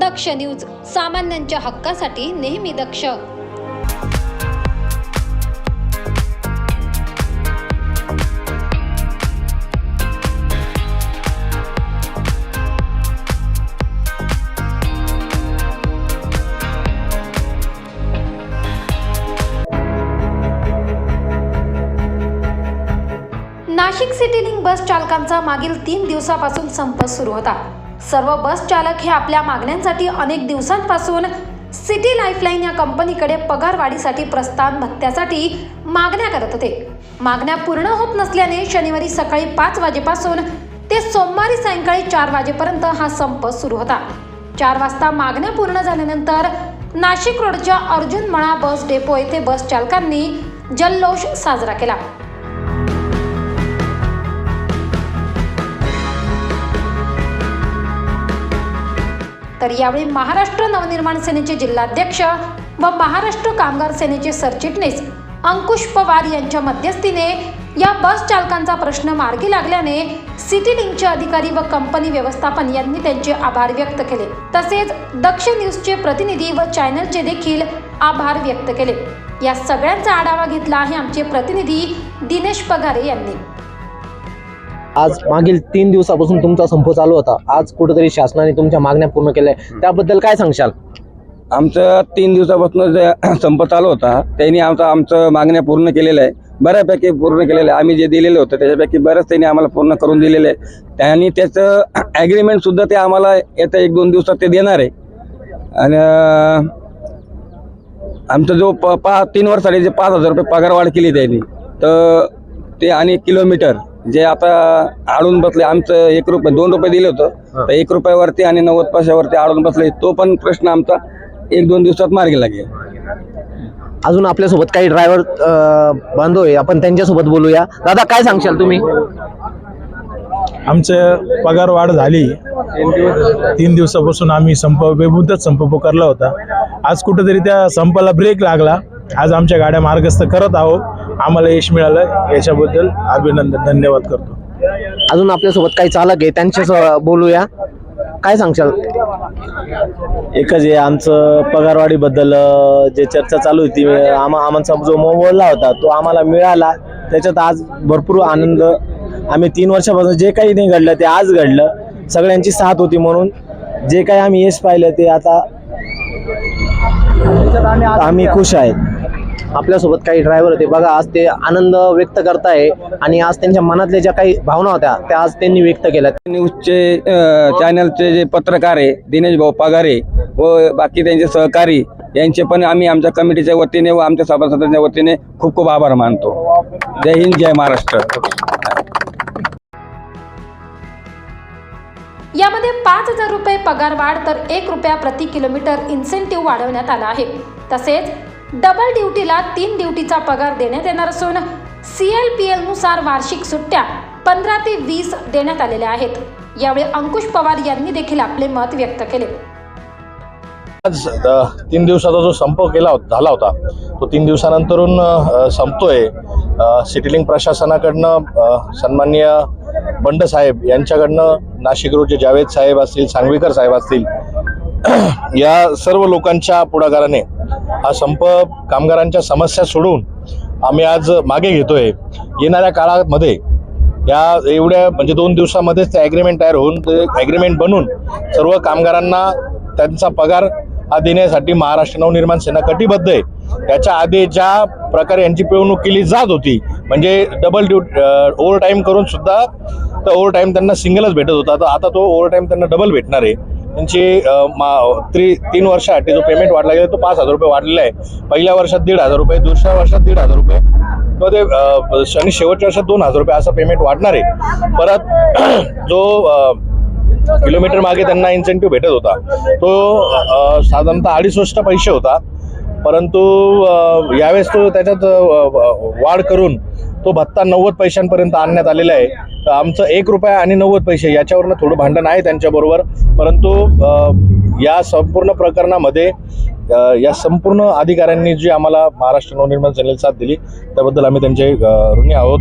दक्ष news, सामान्यांच्या हक्कासाठी नेहमी दक्ष. नाशिक सिटी लिंक बस चालकांचा मागील 3 दिवसापासून संप सुरू होता. सर्व बस चालक हे आपल्या मागण्यांसाठी अनेक दिवसांपासून सिटी लाईफलाईन या कंपनीकडे पगारवाढीसाठी प्रस्थान भत्त्यासाठी मागण्या करत होते. मागण्या पूर्ण होत नसल्याने शनिवारी सकाळी 5 वाजेपासून ते सोमवारी सायंकाळी 4 वाजेपर्यंत हा संप सुरू होता. 4 वाजता मागण्या पूर्ण झाल्यानंतर नाशिक रोडच्या अर्जुन मळा बस डेपो येथे बस चालकांनी जल्लोष साजरा केला. तर यावेळी महाराष्ट्र नवनिर्माण सेनेचे जिल्हाध्यक्ष व महाराष्ट्र कामगार सेनेचे सरचिटणीस अंकुश पवार यांच्या मध्यस्थीने या बस चालकांचा प्रश्न मार्गी लागल्याने सिटी लिंकचे अधिकारी व कंपनी व्यवस्थापन यांनी त्यांचे आभार व्यक्त केले. तसेच दक्ष न्यूजचे प्रतिनिधी व चॅनलचे देखील आभार व्यक्त केले. या सगळ्यांचा आढावा घेतला आहे आमचे प्रतिनिधी दिनेश पगारे यांनी. आज मागील 3 दिवसापासून तुमचा संप चालू होता. आज कुठेतरी शासनाने तुमच्या मागण्या पूर्ण केल्या, त्याबद्दल काय सांगशाल? आमचं 3 दिवसापासून जे संप चालू होता त्यांनी आमचं मागण्या पूर्ण केलेल्या आहे, बऱ्यापैकी पूर्ण केलेलं आहे. आम्ही जे दिलेलं होतं त्याच्यापैकी बरंच त्यांनी आम्हाला पूर्ण करून दिलेलं आहे. त्यांनी त्याचं ॲग्रीमेंट सुद्धा ते आम्हाला येत्या 1-2 दिवसात ते देणार आहे. आणि आमचं जो 3 वर्षासाठी जे 5,000 रुपये पगारवाढ केली त्यांनी, तर ते आणि किलोमीटर जे आता आडून बसले, आमचं 1 रुपये 2 रुपये दिलं होतं, तर 1 रुपयावरती आणि 90 पैशावरती आडून बसले. तो पण प्रश्न आमचा 1-2 दिवसात मार्गी लागेल. अजून आपल्यासोबत काही ड्रायव्हर बांधव आहे, आपण त्यांच्यासोबत बोलूया. दादा, काय सांगशाल तुम्ही? आमचं पगार वाढ झाली. 3 दिवसापासून आम्ही बेमुदत संप पुकारला होता. आज कुठेतरी त्या संपाला ब्रेक लागला. आज आमच्या गाड्या मार्गस्थ करत आहोत. आम्हाला यश मिळालं, याच्याबद्दल अभिनंदन, धन्यवाद करतो. अजून आपल्यासोबत काही चालक आहे, त्यांच्यासोबत बोलूया. काय सांगशाल? एकच आहे, आमचं पगारवाढीबद्दल जे चर्चा चालू होती, आमचा जो मोबदला होता तो आम्हाला मिळाला. त्याच्यात आज भरपूर आनंद. आम्ही 3 वर्षापासून जे काही नाही घडलं ते आज घडलं. सगळ्यांची साथ होती म्हणून जे काही आम्ही यश पाहिलं ते आता आम्ही खुश आहेत. आपल्यासोबत काही ड्रायव्हर होते बघा, आज ते आनंद व्यक्त करताय आणि आज त्यांच्या मनातल्या ज्या काही भावना होत्या त्या आज त्यांनी व्यक्त केल्या. न्यूजचे चॅनलचे जे पत्रकार आहे दिनेश भाऊ पगारे व बाकी त्यांचे सहकारी यांचे पण आम्ही आमच्या कमिटीच्या वतीने व आमच्या सभासदांच्या वतीने खूप खूप आभार मानतो. जय हिंद, जय महाराष्ट्र. यामध्ये 5,000 रुपये पगार वाढ तर 1 रुपया प्रति किलोमीटर इन्सेंटिव्ह वाढवण्यात आला आहे. तसेच डबल ड्युटीला 3 ड्युटीचा पगार देण्यात येणार असून CLPL नुसार वार्षिक सुट्ट्या 15 ते 20 देण्यात आलेल्या आहेत. यावेळी अंकुश पवार यांनी देखील आपले मत व्यक्त केले. आज 3 दिवसाचा जो संप झाला होता तो 3 दिवसानंतरून संपतोय. सिटी लिंक प्रशासनाकडनं सन्माननीय बंड साहेब यांच्याकडनं नाशिक रोडचे जावेद साहेब असतील, सांगवीकर साहेब असतील, या सर्व लोकांच्या पुढाकाराने हा संप कामगारांच्या समस्या सोडवून आम्ही आज मागे घेतोय. येणाऱ्या काळामध्ये या एवढ्या म्हणजे 2 दिवसामध्येच ते ॲग्रीमेंट तयार होऊन ॲग्रीमेंट बनून सर्व कामगारांना त्यांचा पगार हा देण्यासाठी महाराष्ट्र नवनिर्माण सेना कटिबद्ध आहे. त्याच्या आधी ज्या प्रकारे यांची पिळवणूक केली जात होती, म्हणजे डबल ओव्हर टाईम करून सुद्धा तर ओव्हर टाईम त्यांना सिंगलच भेटत होता, तर आता तो ओव्हर टाईम त्यांना डबल भेटणार आहे. त्यांची 3 वर्षासाठी जो पेमेंट वाढला गेला तो 5,000 रुपये वाढलेला आहे. पहिल्या वर्षात 1,500 रुपये, दुसऱ्या वर्षात 1,500 रुपये, तर ते आणि शेवटच्या वर्षात 2,000 रुपये असं पेमेंट वाढणार आहे. परत जो किलोमीटर मागे त्यांना इन्सेंटिव्ह भेटत होता तो साधारणतः 2.5 पैसे होता, परंतु यावेळेस तो त्याच्यात वाढ करून तो भत्ता 90 पैशांपर्यंत आणण्यात आलेला आहे. तर आमचं 1 रुपया आणि 90 पैसे याच्यावरनं थोडं भांडण आहे त्यांच्याबरोबर, परंतु या संपूर्ण प्रकरणामध्ये या संपूर्ण अधिकाऱ्यांनी जी आम्हाला महाराष्ट्र नवनिर्माण सेनेला साथ दिली त्याबद्दल आम्ही त्यांचे ऋणी आहोत.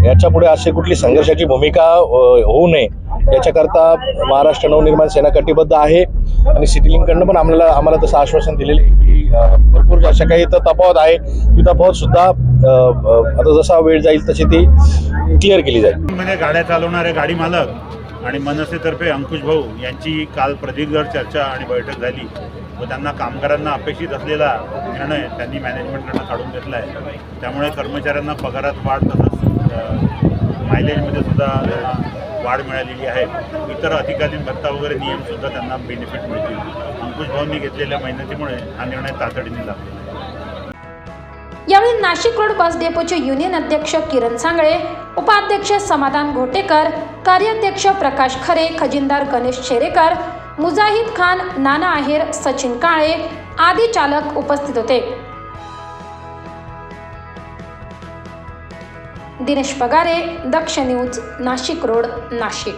याच्या पुढे अशी कुठली संघर्षाची भूमिका होऊ नये याच्याकरता महाराष्ट्र नवनिर्माण सेना कटिबद्ध आहे आणि सिटी लिंककडनं पण आम्हाला तसं आश्वासन दिलेलं आहे की भरपूर अशा काही इथं तफावत आहे ती तफावत सुद्धा आता जसा वेळ जाईल तशी ती क्लिअर केली जाईल. मध्ये गाड्या चालवणारे गाडी मालक आणि मनसेतर्फे अंकुश भाऊ यांची काल प्रदीर्घ चर्चा आणि बैठक झाली व त्यांना कामगारांना अपेक्षित असलेला निर्णय त्यांनी मॅनेजमेंटकडनं काढून घेतला आहे. त्यामुळे कर्मचाऱ्यांना पगारात वाढ तसंच मायलेजमध्ये सुद्धा वाढ मिळालेली आहे. इतर अधिकालीन भत्ता वगैरे नियमसुद्धा त्यांना बेनिफिट मिळतील. अंकुश भाऊंनी घेतलेल्या मेहनतीमुळे हा निर्णय तातडीने लागला. यावेळी नाशिक रोड बस डेपोचे युनियन अध्यक्ष किरण सांगळे, उपाध्यक्ष समाधान घोटेकर, कार्याध्यक्ष प्रकाश खरे, खजिनदार गणेश शेरेकर, मुजाहिद खान, नाना आहेर, सचिन काळे आदी चालक उपस्थित होते. दिनेश पगारे, दक्ष न्यूज, नाशिक रोड, नाशिक.